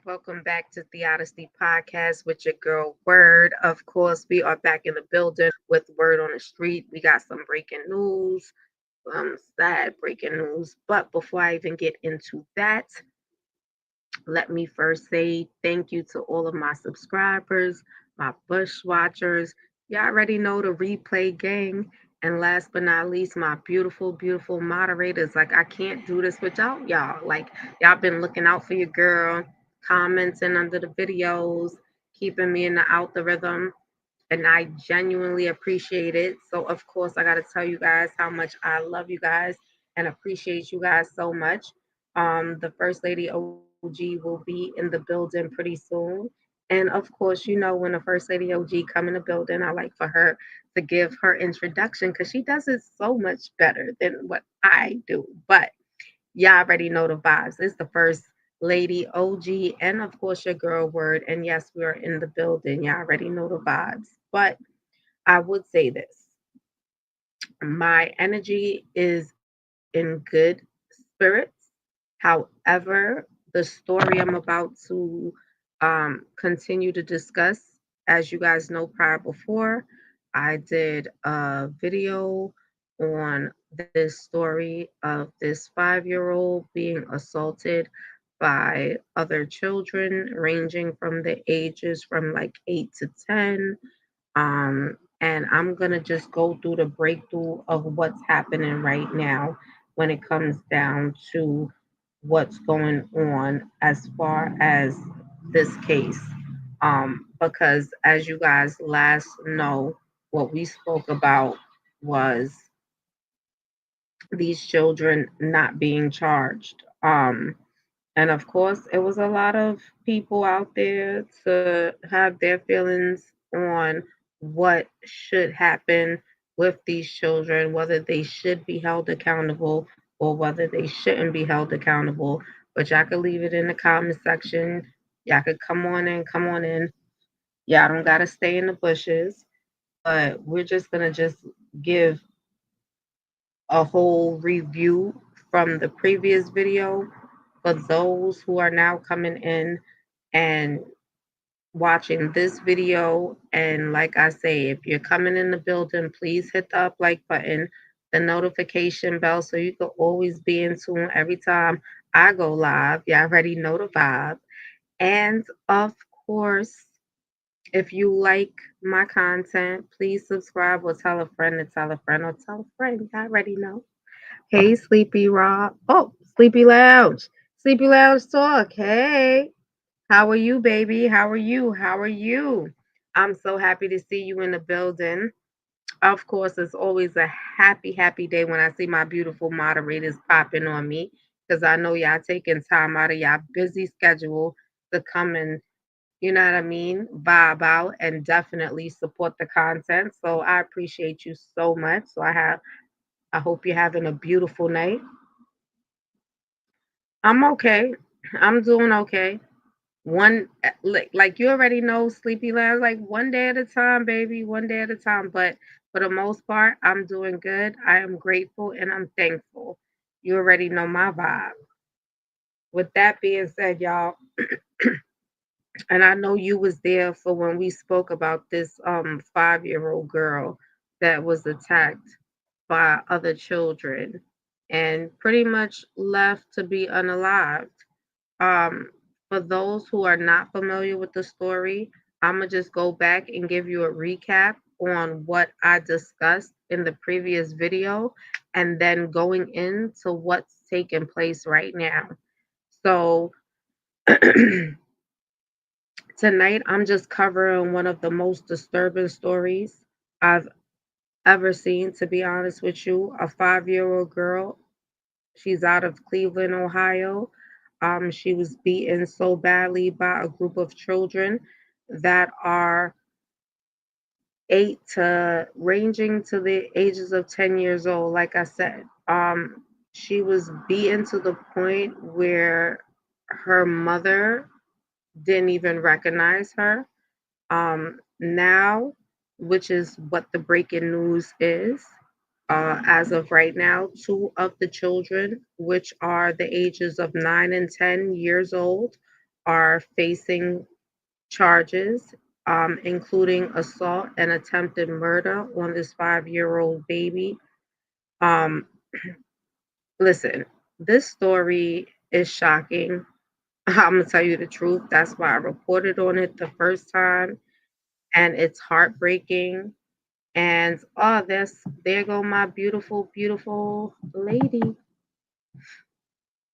Welcome back to the Honesty Podcast with your girl Word. Of course, we are back in the building with Word on the Street. We got some breaking news, sad breaking news. But before I even get into that, let me first say thank you to all of my subscribers, my bush watchers. Y'all already know the replay gang. And last but not least, my beautiful, beautiful moderators. Like, I can't do this without y'all. Like, y'all been looking out for your girl, commenting under the videos, keeping me in the algorithm. And I genuinely appreciate it. So, of course, I got to tell you guys how much I love you guys and appreciate you guys so much. The First Lady OG will be in the building pretty soon. And of course, you know, when the First Lady OG come in the building, I like for her to give her introduction because she does it so much better than what I do. But y'all already know the vibes. It's the First Lady OG and of course your girl Word. And yes, we are in the building. Y'all already know the vibes. But I would say this. My energy is in good spirits. However, the story I'm about to continue to discuss, as you guys know, prior before, I did a video on this story of this 5-year-old being assaulted by other children ranging from the ages from like 8 to 10. And I'm going to just go through the breakthrough of what's happening right now when it comes down to what's going on as far as this case. Because as you guys last know, what we spoke about was these children not being charged. And of course, it was a lot of people out there to have their feelings on what should happen with these children, whether they should be held accountable or whether they shouldn't be held accountable. But y'all could leave it in the comment section. Y'all could come on in, come on in. Y'all don't got to stay in the bushes. But we're just going to just give a whole review from the previous video for those who are now coming in and watching this video. And like I say, if you're coming in the building, please hit the up like button, the notification bell, so you can always be in tune every time I go live. Y'all already know the vibe. And of course, if you like my content, please subscribe or tell a friend to tell a friend or tell a friend. Y'all already know. Hey, Sleepy Rob. Oh, Sleepy Lounge. Sleepy Lounge Talk. Hey. How are you, baby? How are you? How are you? I'm so happy to see you in the building. Of course, it's always a happy, happy day when I see my beautiful moderators popping on me because I know y'all taking time out of y'all busy schedule to come and, you know what I mean, vibe out and definitely support the content. So I appreciate you so much. I hope you're having a beautiful night. I'm okay. I'm doing okay. One like you already know, Sleepy Lounge, like one day at a time, baby, one day at a time. But for the most part, I'm doing good. I am grateful and I'm thankful. You already know my vibe. With that being said, y'all, and I know you was there for when we spoke about this 5-year-old girl that was attacked by other children and pretty much left to be unalived. Um, for those who are not familiar with the story, I'm gonna just go back and give you a recap on what I discussed in the previous video and then going into what's taking place right now. So, tonight I'm just covering one of the most disturbing stories I've ever seen, to be honest with you. A 5-year-old girl. She's out of Cleveland, Ohio. She was beaten so badly by a group of children that are 8 to ranging to the ages of 10 years old. Like I said, she was beaten to the point where her mother didn't even recognize her. Now, which is what the breaking news is, as of right now, two of the children, which are the ages of 9 and 10 years old, are facing charges, including assault and attempted murder on this 5-year-old baby. Um, Listen, this story is shocking. I'm gonna tell you the truth. That's why I reported on it the first time, and it's heartbreaking. And oh, there go my beautiful, beautiful lady.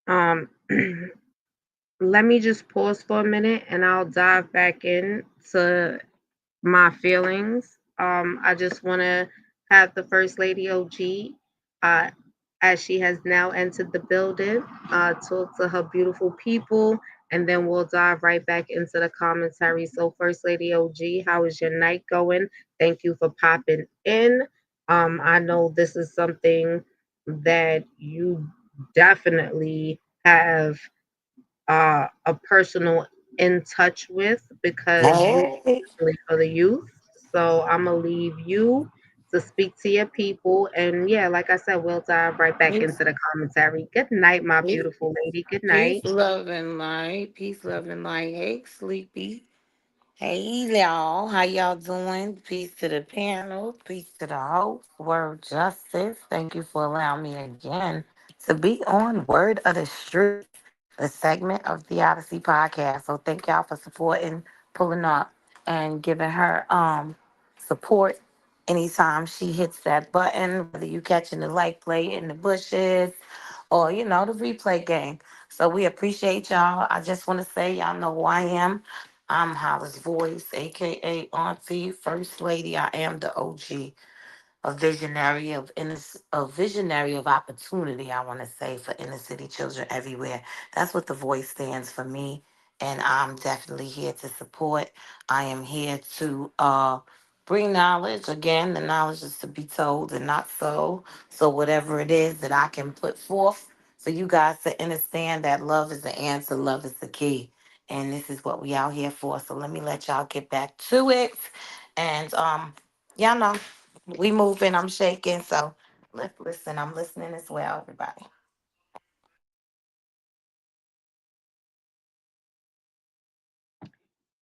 Um, let me just pause for a minute, and I'll dive back in to my feelings. I just want to have the First Lady OG, as she has now entered the building, talk to her beautiful people and then we'll dive right back into the commentary. So, First Lady OG, how is your night going? Thank you for popping in. I know this is something that you definitely have a personal in touch with because you Hey, are for the youth. So I'm gonna leave you to speak to your people, and yeah, like I said, we'll dive right back peace, into the commentary. Good night, my peace, beautiful lady. Good peace, night. love, and light. Peace, love, and light. Hey, Sleepy. Hey, y'all. How y'all doing? Peace to the panel. Peace to the host. Word Justice. Thank you for allowing me again to be on Word of the Streets, a segment of the Odyssey podcast. So thank y'all for supporting, pulling up, and giving her support anytime she hits that button, whether you catching the light play in the bushes or the replay game. So we appreciate y'all. I just want to say y'all know who I am. I'm Hollis Voice, aka Auntie, First Lady. I am the OG, a visionary of opportunity. I want to say for inner city children everywhere. That's what the voice stands for me, and I'm definitely here to support. I am here to bring knowledge. Again, the knowledge is to be told and not so. So whatever it is that I can put forth for you guys to understand that love is the answer, love is the key. And this is what we out here for. So let me let y'all get back to it. And y'all know we moving, I'm shaking. So listen, I'm listening as well, everybody.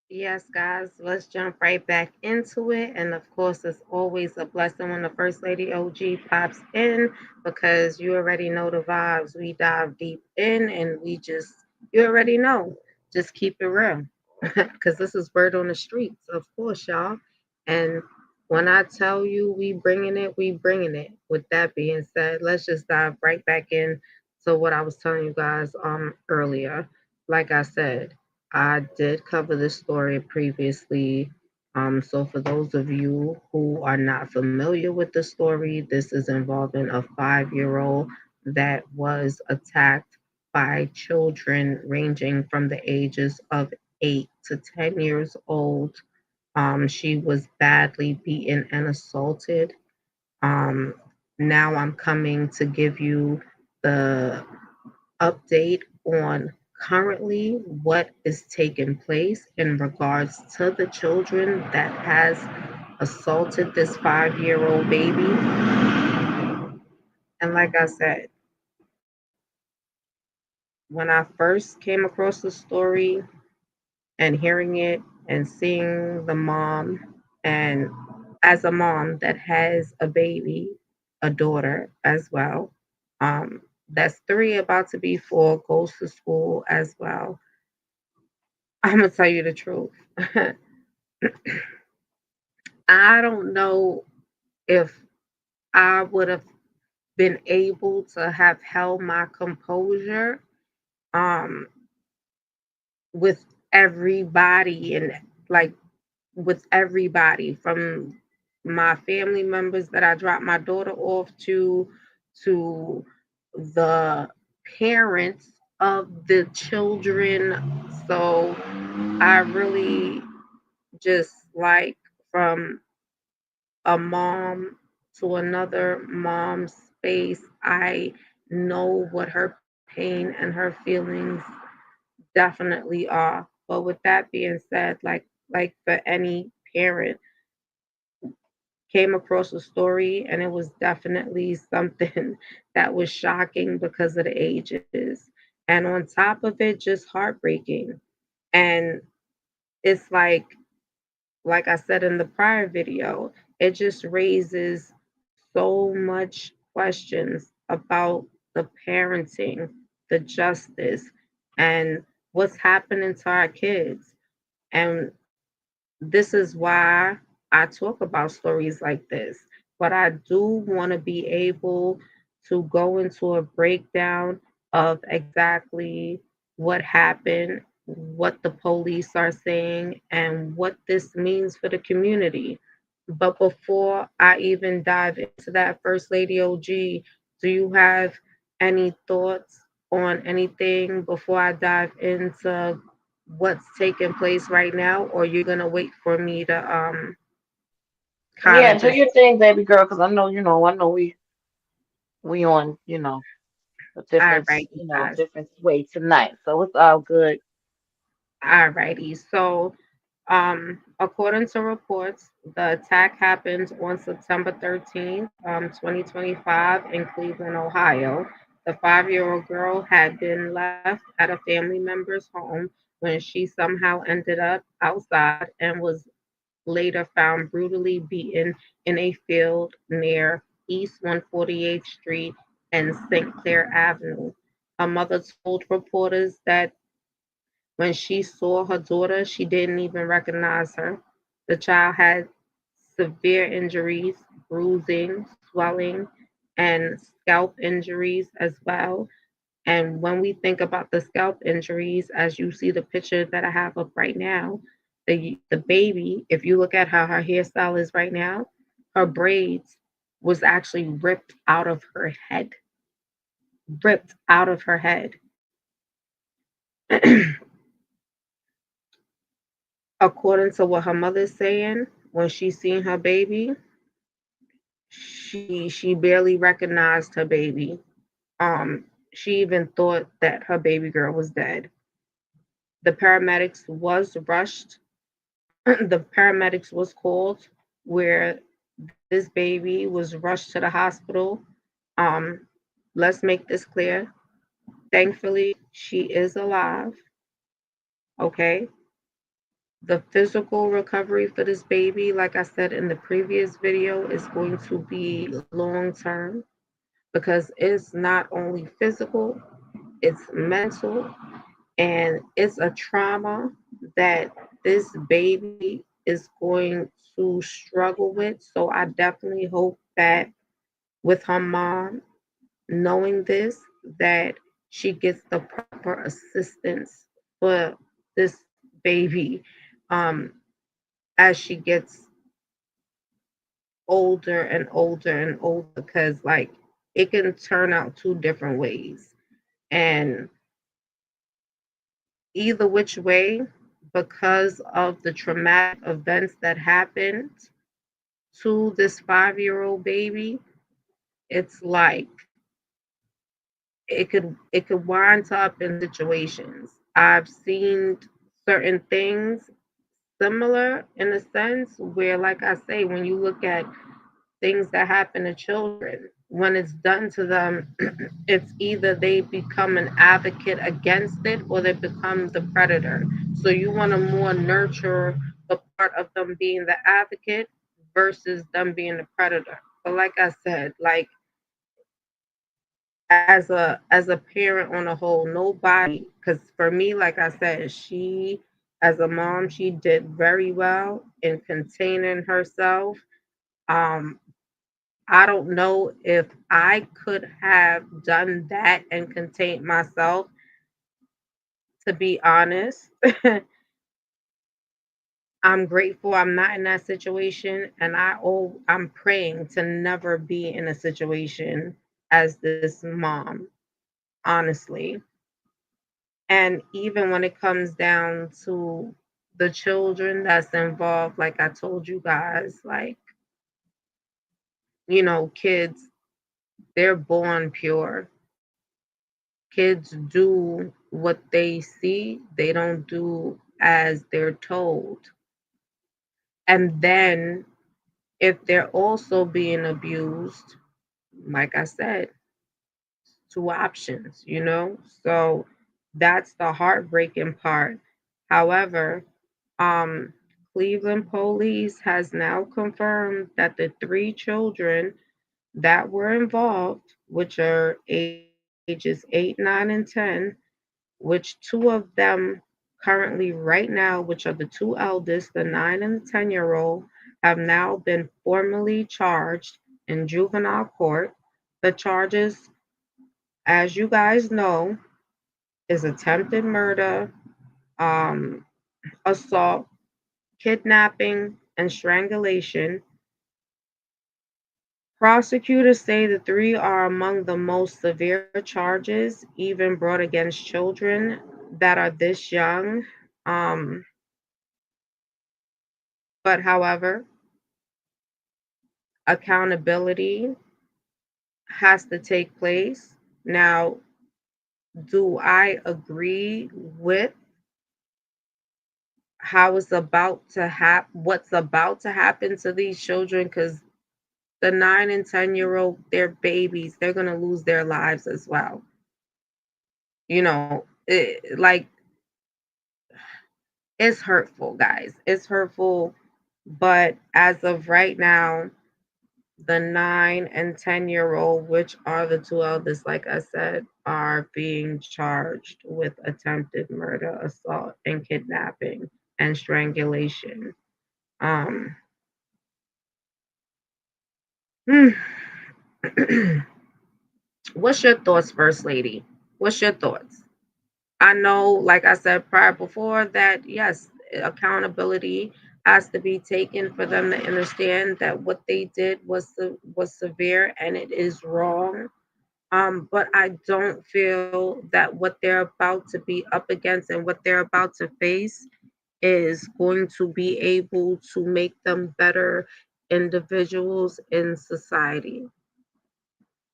Yes, guys, let's jump right back into it. And of course, it's always a blessing when the First Lady OG pops in because you already know the vibes. We dive deep in and you already know, just keep it real because this is word on the streets, of course, y'all. And when I tell you we bringing it, we bringing it. With that being said, let's just dive right back in to what I was telling you guys earlier. Like I said, I did cover this story previously. So, for those of you who are not familiar with the story, this is involving a 5-year-old that was attacked by children ranging from the ages of 8 to 10 years old. She was badly beaten and assaulted. Um, Now I'm coming to give you the update on currently what is taking place in regards to the children that has assaulted this 5-year-old baby. And like I said, when I first came across the story and hearing it and seeing the mom, and as a mom that has a baby, a daughter as well, that's 3 about to be 4, goes to school as well. I'm gonna tell you the truth. I don't know if I would have been able to have held my composure um with everybody and like with everybody from my family members that I dropped my daughter off to the parents of the children. So I really just like from a mom to another mom's space. I know what her pain and her feelings definitely are. But with that being said, like for any parent, came across a story and it was definitely something that was shocking because of the ages. And on top of it, just heartbreaking. And it's like I said in the prior video, it just raises so much questions about the parenting, the justice, and what's happening to our kids. And this is why I talk about stories like this. But I do want to be able to go into a breakdown of exactly what happened, what the police are saying, and what this means for the community. But before I even dive into that, First Lady OG, do you have any thoughts on anything before I dive into what's taking place right now, or you're gonna wait for me to kind Yeah, of do just your thing, baby girl, because I know we on, all righty, guys. different way tonight. So it's all good. All righty. So according to reports, the attack happened on September 13th, 2025 in Cleveland, Ohio. The 5-year-old girl had been left at a family member's home when she somehow ended up outside and was later found brutally beaten in a field near East 148th Street and St. Clair Avenue. Her mother told reporters that when she saw her daughter, she didn't even recognize her. The child had severe injuries, bruising, swelling, and scalp injuries as well. And when we think about the scalp injuries, as you see the picture that I have up right now, the baby, if you look at how her hairstyle is right now, her braids was actually ripped out of her head, ripped out of her head. According to what her mother's saying, when she seen her baby, she barely recognized her baby. She even thought that her baby girl was dead. The paramedics was rushed. The paramedics was called where this baby was rushed to the hospital. Um, let's make this clear. Thankfully, she is alive. Okay. The physical recovery for this baby, like I said in the previous video, is going to be long term because it's not only physical, it's mental, and it's a trauma that this baby is going to struggle with. So I definitely hope that with her mom knowing this, that she gets the proper assistance for this baby um, as she gets older and older and older, because like it can turn out two different ways, and either which way, because of the traumatic events that happened to this 5-year-old baby, it's like it could wind up in situations. I've seen certain things similar in a sense where, like I say, when you look at things that happen to children, when it's done to them, it's either they become an advocate against it or they become the predator. So you want to more nurture the part of them being the advocate versus them being the predator. But like I said, like as a parent on a whole, nobody, because for me, like I said, she as a mom, she did very well in containing herself. um I don't know if I could have done that and contained myself, to be honest. I'm grateful I'm not in that situation, and I'm praying to never be in a situation as this mom, honestly. And even when it comes down to the children that's involved, like I told you guys, like, kids, they're born pure. Kids do what they see, they don't do as they're told. And then if they're also being abused, like I said, two options. So that's the heartbreaking part. However, um, Cleveland police has now confirmed that the three children that were involved, which are ages 8, 9, and 10, which two of them currently right now, which are the two eldest, the 9 and 10-year-old, have now been formally charged in juvenile court. The charges, as you guys know, is attempted murder, um, assault, kidnapping, and strangulation, Prosecutors say the three are among the most severe charges even brought against children that are this young. Um, but however, accountability has to take place. Now, do I agree with how it's about to what's about to happen to these children? Because the 9 and 10-year-old, they're babies. They're gonna lose their lives as well. Like it's hurtful, guys. It's hurtful. But as of right now, the 9 and 10-year-old, which are the two eldest, like I said, are being charged with attempted murder, assault, and kidnapping and strangulation. Um, What's your thoughts, First Lady? What's your thoughts? I know, like I said prior before, that yes, accountability has to be taken for them to understand that what they did was severe and it is wrong. But I don't feel that what they're about to be up against and what they're about to face is going to be able to make them better individuals in society.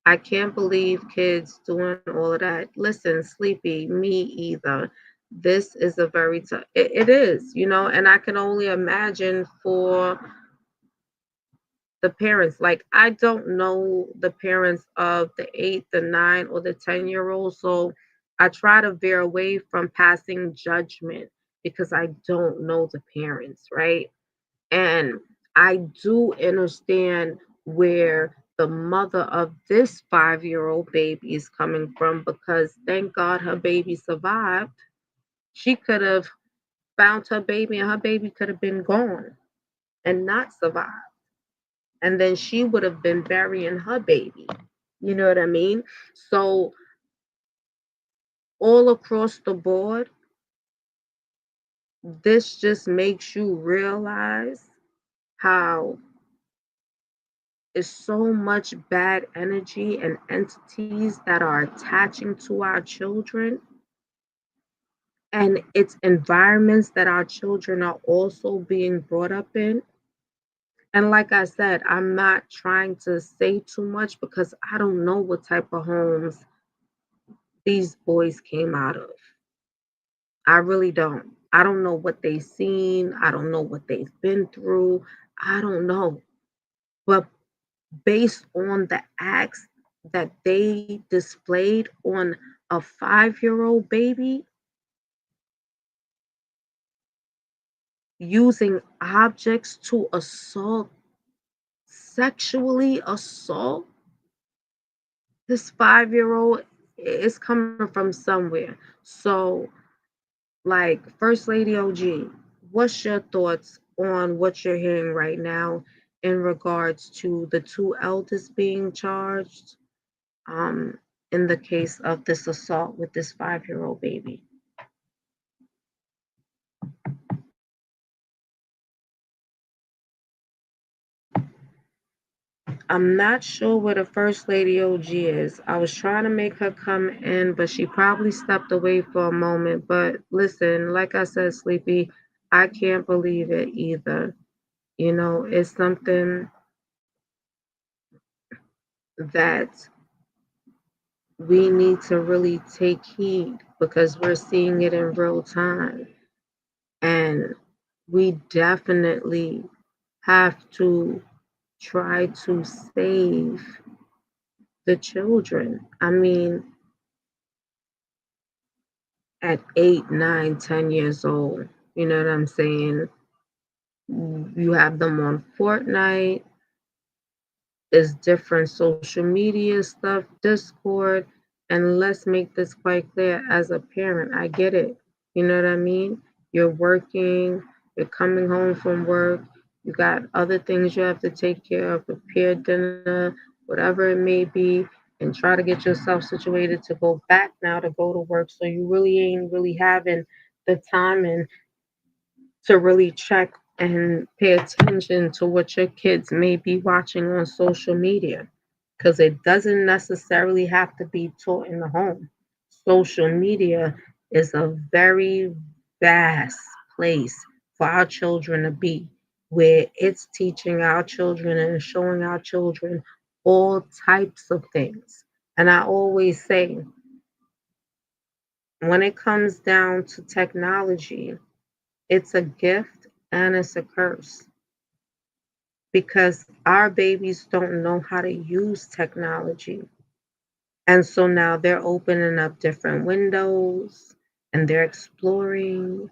I can't believe kids doing all of that. Listen, Sleepy, me either. This is a very tough, it is, and I can only imagine for the parents. Like, I don't know the parents of the 8, the 9, or the 10-year-old. So I try to veer away from passing judgment because I don't know the parents, right? And I do understand where the mother of this 5-year-old baby is coming from because thank God her baby survived. She could have found her baby and her baby could have been gone and not survived. And then she would have been burying her baby. You know what I mean? So, all across the board, this just makes you realize how is so much bad energy and entities that are attaching to our children, and it's environments that our children are also being brought up in. And like I said, I'm not trying to say too much because I don't know what type of homes these boys came out of. I really don't. I don't know what they've seen. I don't know what they've been through. I don't know. But based on the acts that they displayed on a 5-year-old baby, using objects to assault, sexually assault this 5-year-old, is coming from somewhere. So, like, First Lady OG, what's your thoughts on what you're hearing right now in regards to the two eldest being charged um, in the case of this assault with this 5-year-old baby? I'm not sure where the First Lady OG is. I was trying to make her come in, but she probably stepped away for a moment. But listen, like I said, Sleepy, I can't believe it either. It's something that we need to really take heed because we're seeing it in real time. And we definitely have to try to save the children. I mean, at 8, 9, 10 years old, you know what I'm saying? You have them on Fortnite, there's different social media stuff, Discord, and let's make this quite clear as a parent. I get it. You know what I mean? You're working, you're coming home from work, you got other things you have to take care of, prepare dinner, whatever it may be, and try to get yourself situated to go back now to go to work. So you really ain't really having the time and to really check and pay attention to what your kids may be watching on social media because it doesn't necessarily have to be taught in the home. Social media is a very vast place for our children to be, where it's teaching our children and showing our children all types of things. And I always say, when it comes down to technology, it's a gift and it's a curse because our babies don't know how to use technology. And so now they're opening up different windows and they're exploring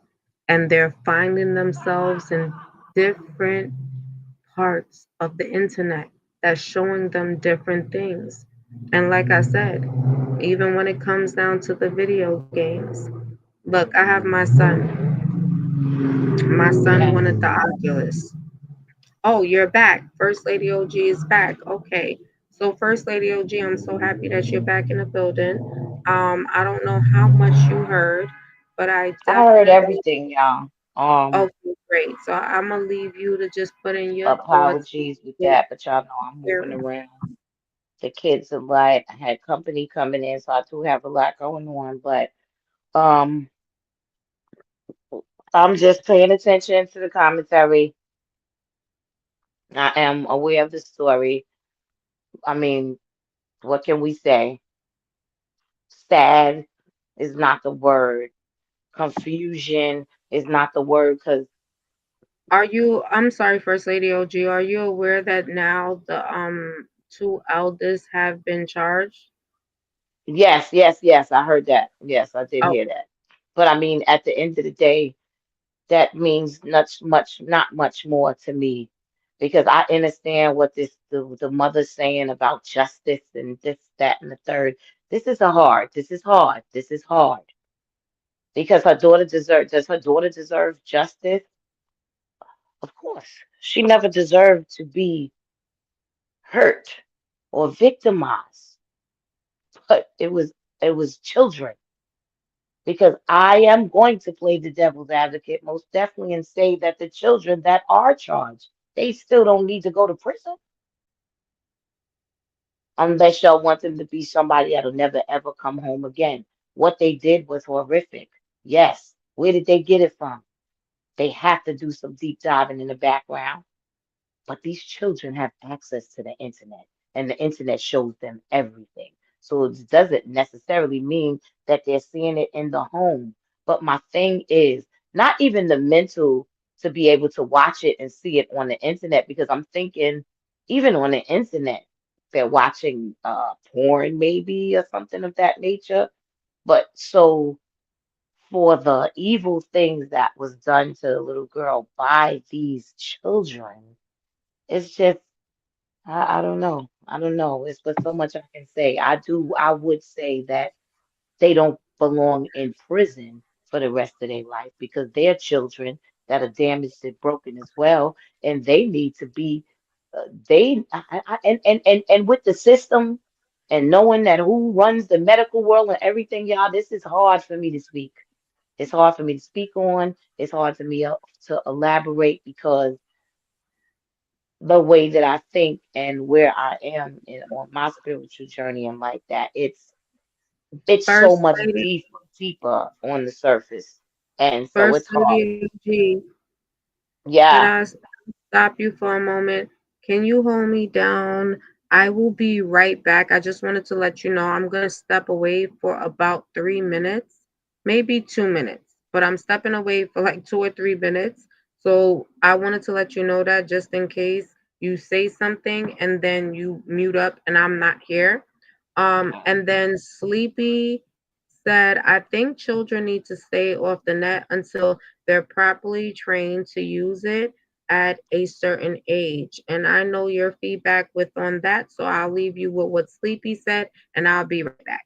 and they're finding themselves in different parts of the internet that's showing them different things. And like I said, even when it comes down to the video games, look, I have my son. My son Yes. wanted the Oculus. Oh, you're back. First Lady OG is back. Okay. So First Lady OG, I'm so happy that you're back in the building. I don't know how much you heard, but I I heard definitely everything, y'all. okay, great. So I'm gonna leave you to just put in your thoughts. Apologies with With that, but y'all know I'm moving your- around. The kids a lot. I had company coming in, so I do have a lot going on. But um, I'm just paying attention to the commentary. I am aware of the story. I mean, what can we say? Sad is not the word. Confusion is not the word because Are you? I'm sorry, First Lady OG. Are you aware that now the two eldest have been charged? yes, yes, yes, I heard that. Yes, I did Oh, hear that. But I mean, at the end of the day, that means not much more to me because I understand what the mother's saying about justice and this, that, and the third. This is hard. This is hard because does her daughter deserve justice? Of course. She never deserved to be hurt or victimized, but it was children. Because I am going to play the devil's advocate most definitely and say that the children that are charged, they still don't need to go to prison unless y'all want them to be somebody that'll never ever come home again. What they did was horrific. Yes. Where did they get it from? They have to do some deep diving in the background. But these children have access to the internet, and the internet shows them everything. So it doesn't necessarily mean that they're seeing it in the home. But my thing is not even the mental to be able to watch it and see it on the internet, because I'm thinking even on the internet, they're watching porn maybe or something of that nature. But so for the evil things that was done to the little girl by these children, it's just I don't know. I don't know. It's but so much I can say. I would say that they don't belong in prison for the rest of their life because they're children that are damaged and broken as well, and they need to be they and with the system and knowing that who runs the medical world and everything, y'all, this is hard for me to speak. It's hard for me to speak on. It's hard for me to elaborate because the way that I think and where I am on my spiritual journey and like that. It's so First much Lady, deeper on the surface. And so First it's hard. Lady OG. Could Yeah. I stop you for a moment? Can you hold me down? I will be right back. I just wanted to let you know I'm going to step away for about 3 minutes, maybe 2 minutes, but I'm stepping away for like 2 or 3 minutes. So I wanted to let you know that just in case you say something and then you mute up and I'm not here. And then Sleepy said, I think children need to stay off the net until they're properly trained to use it at a certain age. And I know your feedback with on that, so I'll leave you with what Sleepy said, and I'll be right back.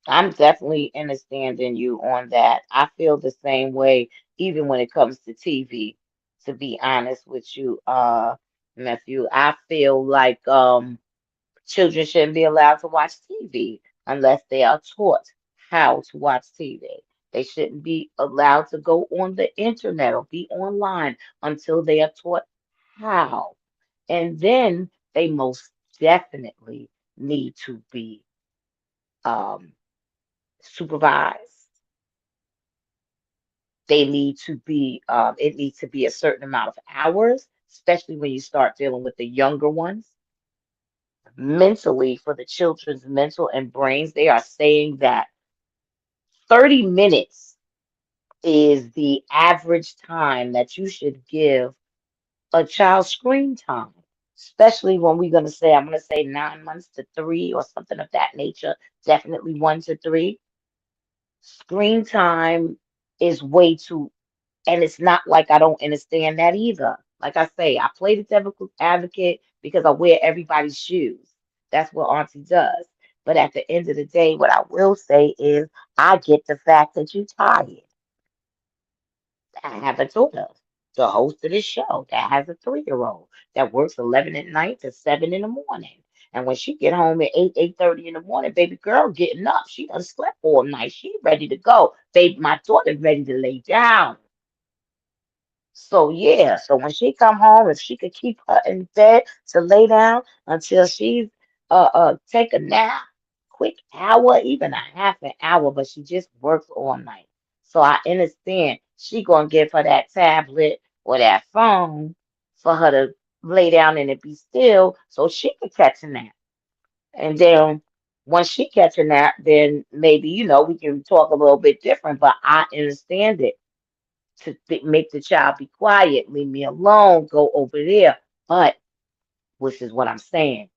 I'm definitely understanding you on that. I feel the same way, even when it comes to TV, to be honest with you, Matthew. I feel like children shouldn't be allowed to watch TV unless they are taught how to watch TV. They shouldn't be allowed to go on the internet or be online until they are taught how. And then they most definitely need to be um, supervised. They need to be, it needs to be a certain amount of hours, especially when you start dealing with the younger ones. Mentally, for the children's mental and brains, they are saying that 30 minutes is the average time that you should give a child screen time, especially when we're going to say, I'm going to say 9 months to three or something of that nature, definitely 1 to 3. Screen time is way too, and it's not like I don't understand that either. Like I say, I play the devil's advocate because I wear everybody's shoes. That's what Auntie does. But at the end of the day, what I will say is I get the fact that you're tired. I have a daughter, the host of this show, that has a 3-year-old that works 11 at night to 7 in the morning. And when she get home at 8:30 in the morning, baby girl getting up. She done slept all night. She ready to go. Baby, my daughter ready to lay down. So yeah, so when she come home, if she could keep her in bed to lay down until she's take a nap, quick hour, even a half an hour, but she just works all night. So I understand she gonna give her that tablet or that phone for her to lay down and it be still so she can catch a nap. And then once she catch a nap, then maybe, we can talk a little bit different, but I understand it to make the child be quiet, leave me alone, go over there. But which is what I'm saying.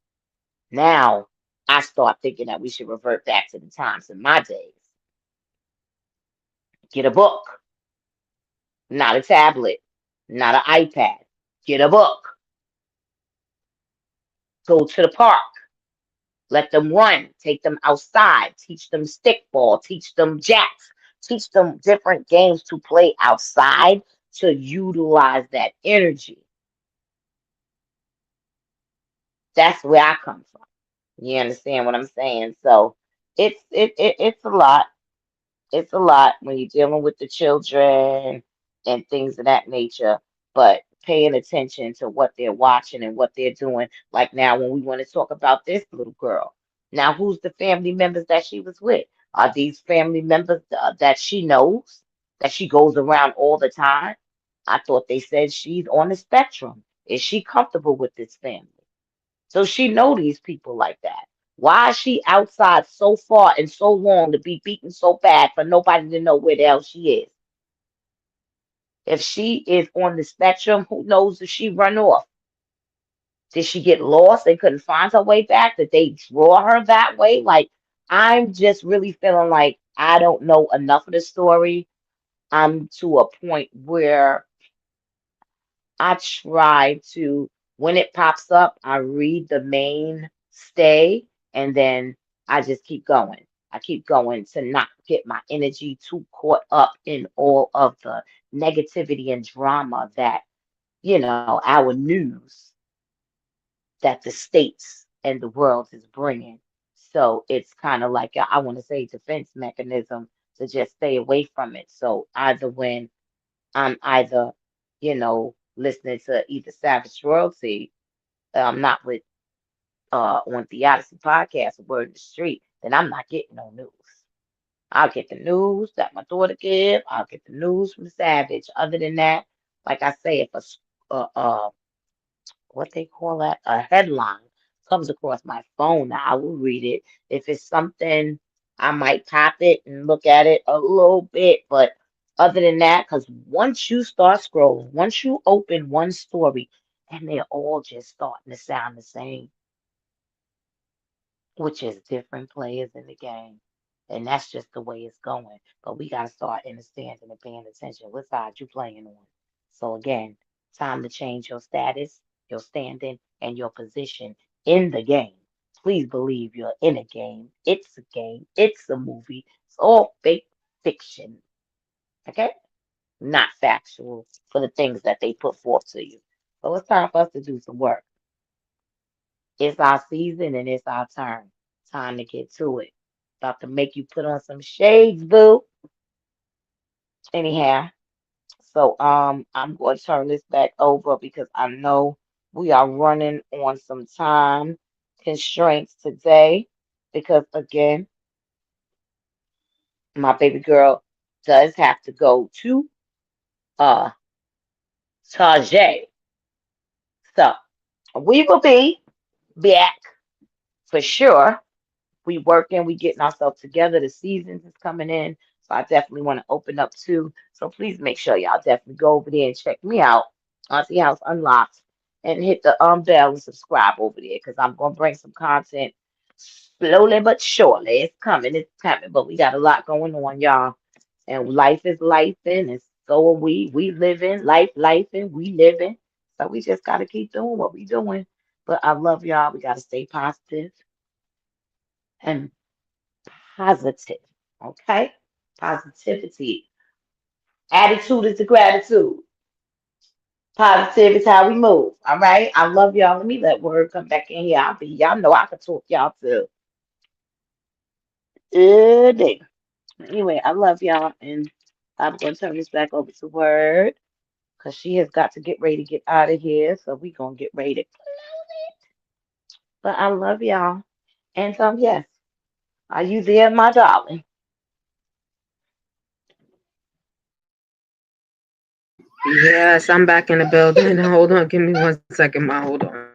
Now I start thinking that we should revert back to the times in my days. Get a book, not a tablet, not an iPad. Get a book. Go to the park. Let them run. Take them outside. Teach them stickball. Teach them jacks. Teach them different games to play outside to utilize that energy. That's where I come from. You understand what I'm saying? So it's a lot. It's a lot when you're dealing with the children and things of that nature, but paying attention to what they're watching and what they're doing. Like now, when we want to talk about this little girl, now who's the family members that she was with? Are these family members that she knows, that she goes around all the time? I thought they said she's on the spectrum. Is she comfortable with this family? So she know these people like that. Why is she outside so far and so long to be beaten so bad for nobody to know where the hell she is? If she is on the spectrum, who knows if she run off? Did she get lost and couldn't find her way back? Did they draw her that way? Like, I'm just really feeling like I don't know enough of the story. I'm to a point where I try to, when it pops up, I read the main stay and then I just keep going. I keep going to not get my energy too caught up in all of the negativity and drama that, our news, that the states and the world is bringing. So it's kind of like, I want to say, defense mechanism to just stay away from it. So either when I'm either, listening to either Savage Royalty, I'm not with on the Odyssey podcast or Word in the Street, then I'm not getting no news. I'll get the news that my daughter give. I'll get the news from Savage. Other than that, like I say, if what they call that, a headline comes across my phone, I will read it. If it's something, I might pop it and look at it a little bit. But other than that, because once you start scrolling, once you open one story, and they're all just starting to sound the same, which is different players in the game. And that's just the way it's going. But we got to start understanding and paying attention what side you playing on. So again, time to change your status, your standing, and your position in the game. Please believe you're in a game. It's a game. It's a movie. It's all fake fiction. Okay? Not factual for the things that they put forth to you. So it's time for us to do some work. It's our season and it's our turn. Time to get to it. About to make you put on some shades, boo. Anyhow, so I'm going to turn this back over because I know we are running on some time constraints today because again, my baby girl does have to go to uh Tarjay. So we will be back for sure. We working, we getting ourselves together. The seasons is coming in, so I definitely want to open up too. So please make sure y'all definitely go over there and check me out, Auntie House Unlocked, and hit the bell and subscribe over there because I'm gonna bring some content slowly but surely. It's coming, it's coming. But we got a lot going on, y'all, and life is life, and so are we. We living life, and we living. So we just gotta keep doing what we doing. But I love y'all. We gotta stay positive and positive. Okay? Positivity. Attitude is the gratitude. Positive is how we move. All right. I love y'all. Let me let word come back in here. Y'all know I can talk y'all to day. Anyway, I love y'all. And I'm going to turn this back over to Word because she has got to get ready to get out of here. So we going to get ready to close it. But I love y'all. And yes, are you there, my darling? Yes, I'm back in the building. Hold on, give me 1 second, ma. Hold on.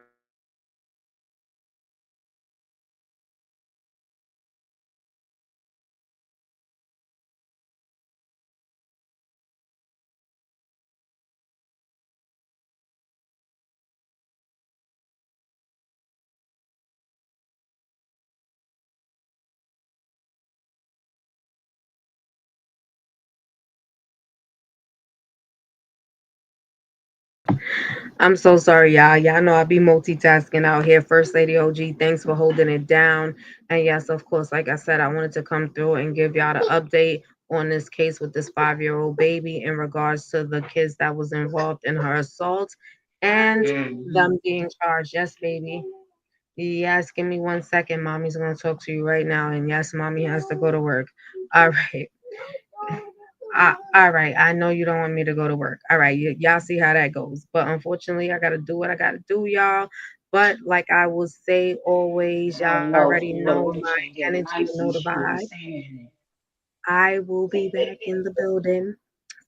I'm so sorry, y'all. Y'all know I be multitasking out here. First Lady OG, thanks for holding it down. And yes, of course, like I said, I wanted to come through and give y'all the update on this case with this 5-year-old baby in regards to the kids that was involved in her assault and Mhm. them being charged. Yes, baby. Yes, give me 1 second. Mommy's going to talk to you right now. And yes, mommy has to go to work. All right. All right. I know you don't want me to go to work. All right. Y'all see how that goes. But unfortunately, I got to do what I got to do, y'all. But like I will say always, I y'all don't know already if you know know the my kitchen get energy, you nice know and the she ain't vibe. saying I will be back in the building.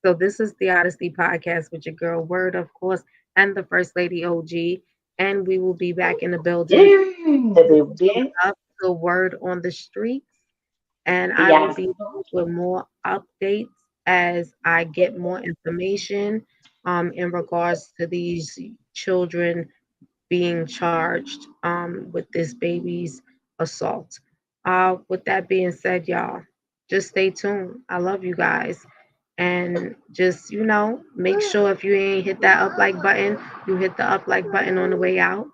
So this is the Odyssey podcast with your girl Word, of course, and the First Lady OG. And we will be back in the building it. The building, up the word on the streets. And the I will be Odyssey back with more updates as I get more information in regards to these children being charged with this baby's assault. With that being said, y'all, just stay tuned. I love you guys. And just, make sure if you ain't hit that up like button, you hit the up like button on the way out.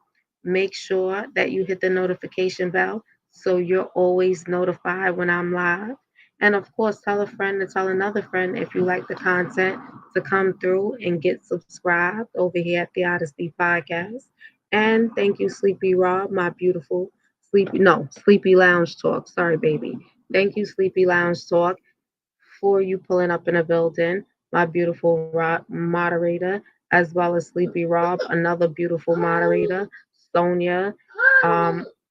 Make sure that you hit the notification bell so you're always notified when I'm live. And of course, tell a friend to tell another friend if you like the content to come through and get subscribed over here at the Odyssey Podcast. And thank you, Sleepy Rob, my beautiful Sleepy Lounge Talk. Sorry, baby. Thank you, Sleepy Lounge Talk, for you pulling up in a building. My beautiful moderator, as well as Sleepy Rob, another beautiful moderator. Sonia,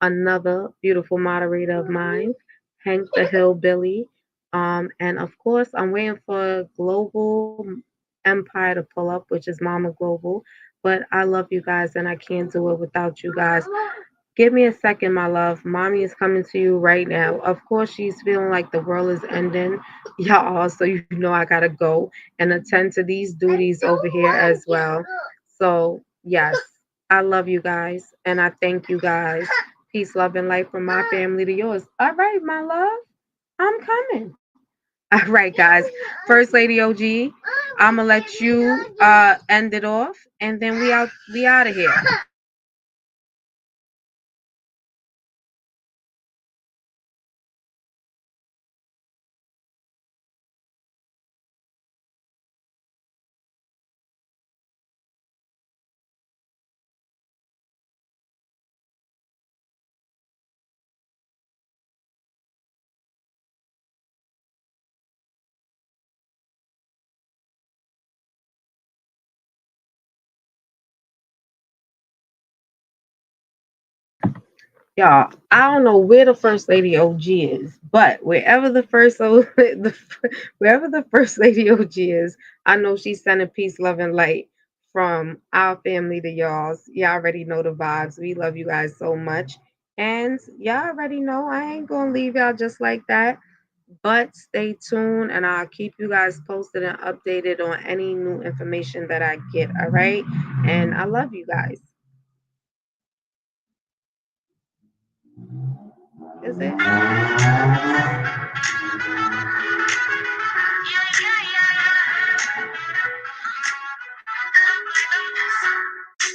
another beautiful moderator of mine. Hank the Hillbilly. And of course, I'm waiting for Global Empire to pull up, which is Mama Global. But I love you guys, and I can't do it without you guys. Give me a second, my love. Mommy is coming to you right now. Of course, she's feeling like the world is ending. Y'all, so you know I gotta go and attend to these duties over here as well. So, yes, I love you guys and I thank you guys. Peace, love, and light from my family to yours. All right, my love, I'm coming. All right, guys. First Lady OG, I'm gonna let you end it off, and then we out of here. Y'all, I don't know where the first lady OG is, but wherever the first lady OG is, I know she's sending peace, love, and light from our family to y'all's. Y'all already know the vibes. We love you guys so much, and y'all already know I ain't gonna leave y'all just like that. But stay tuned, and I'll keep you guys posted and updated on any new information that I get. All right, and I love you guys. Is it?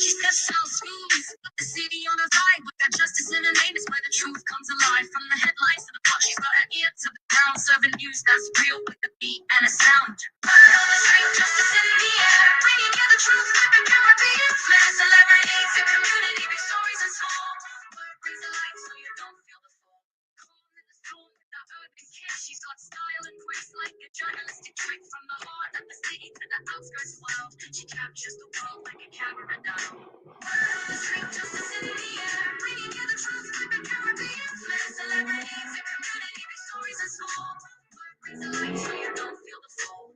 She's got sound smooth, got the city on her vibe, but got justice in her name is where the truth comes alive. From the headlines to the plot, she's got her ear to the ground, serving news that's real with the beat and a sound. Word on the street, justice in the air, bringing you the truth like a Caribbean flair. Celebrities and community, big stories untold. Word brings the light so you don't feel the fall. Calm in the storm with that urban kick. She's got style and grace like a journalistic trick. From the heart of the city to the outskirts world, she captures the world like a camera doll. The street justice in the air, bringing you the truth like a Caribbean flair. Celebrities and community, big stories untold. Word brings the light so you don't feel the fall.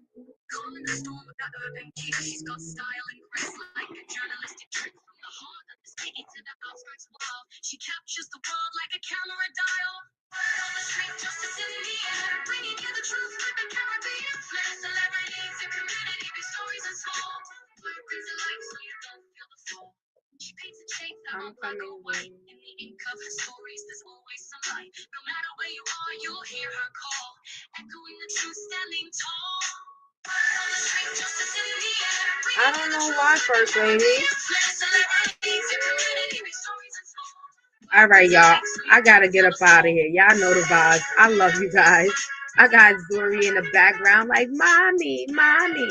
Calm in the storm with that urban kick. She's got style and grace like a journalistic trick. From the heart of the city to the outskirts world, she captures the world like a camera dial. Word on the street, justice in the air, bringing you the truth like a Caribbean flair. Celebrities and community, big stories untold. Word brings the light so you don't feel the fall. She paints a shape that aren't black or white. In the ink of her stories, there's always some light. No matter where you are, you'll hear her call, echoing the truth, standing tall. Word on the street, justice in the air. I don't know why, First Lady. All right, y'all. I gotta get up out of here. Y'all know the vibes. I love you guys. I got Zuri in the background, like, mommy, mommy.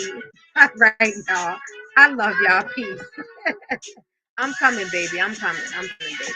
All right, y'all. I love y'all. Peace. I'm coming, baby. I'm coming. I'm coming, baby.